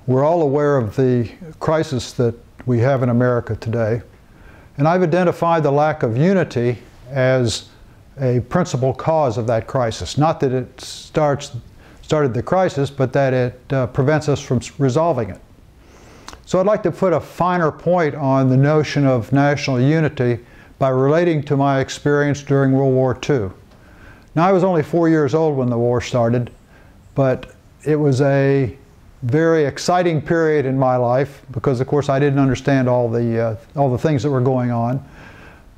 We're all aware of the crisis that we have in America today, and I've identified the lack of unity as a principal cause of that crisis. Not that it started the crisis, but that it prevents us from resolving it. So I'd like to put a finer point on the notion of national unity by relating to my experience during World War II. Now, I was only 4 years old when the war started, but it was a very exciting period in my life because, of course, I didn't understand all the things that were going on.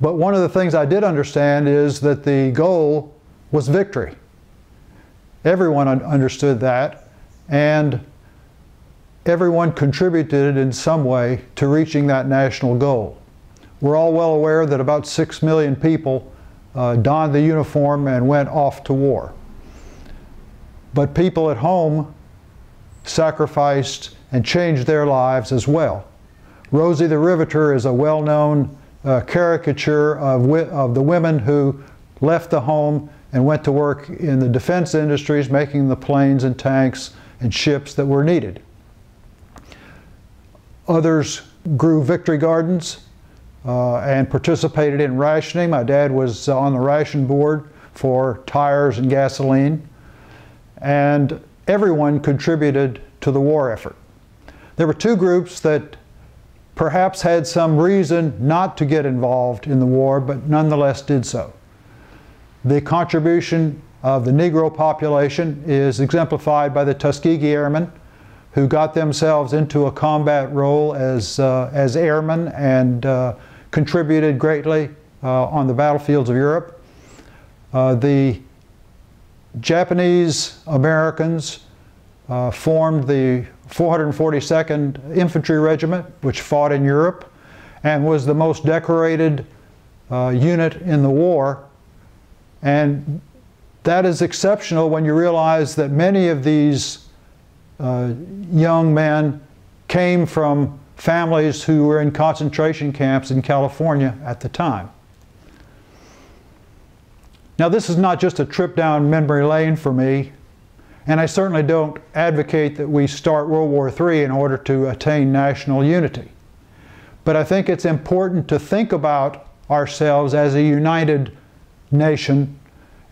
But one of the things I did understand is that the goal was victory. Everyone understood that, and everyone contributed in some way to reaching that national goal. We're all well aware that about 6 million people donned the uniform and went off to war. But people at home sacrificed and changed their lives as well. Rosie the Riveter is a well-known caricature of the women who left the home and went to work in the defense industries, making the planes and tanks and ships that were needed. Others grew victory gardens and participated in rationing. My dad was on the ration board for tires and gasoline, and everyone contributed to the war effort. There were two groups that perhaps had some reason not to get involved in the war, but nonetheless did so. The contribution of the Negro population is exemplified by the Tuskegee Airmen, who got themselves into a combat role as airmen and contributed greatly on the battlefields of Europe. The Japanese Americans formed the 442nd Infantry Regiment, which fought in Europe and was the most decorated unit in the war. And that is exceptional when you realize that many of these young men came from families who were in concentration camps in California at the time. Now, this is not just a trip down memory lane for me, and I certainly don't advocate that we start World War III in order to attain national unity. But I think it's important to think about ourselves as a united nation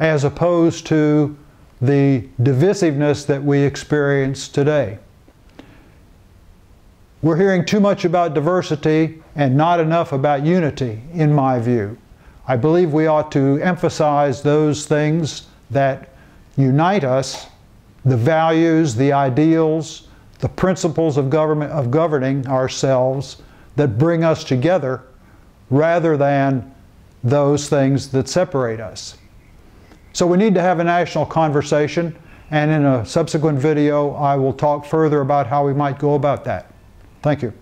as opposed to the divisiveness that we experience today. We're hearing too much about diversity and not enough about unity, in my view. I believe we ought to emphasize those things that unite us, the values, the ideals, the principles of governing ourselves that bring us together, rather than those things that separate us. So we need to have a national conversation, and in a subsequent video I will talk further about how we might go about that. Thank you.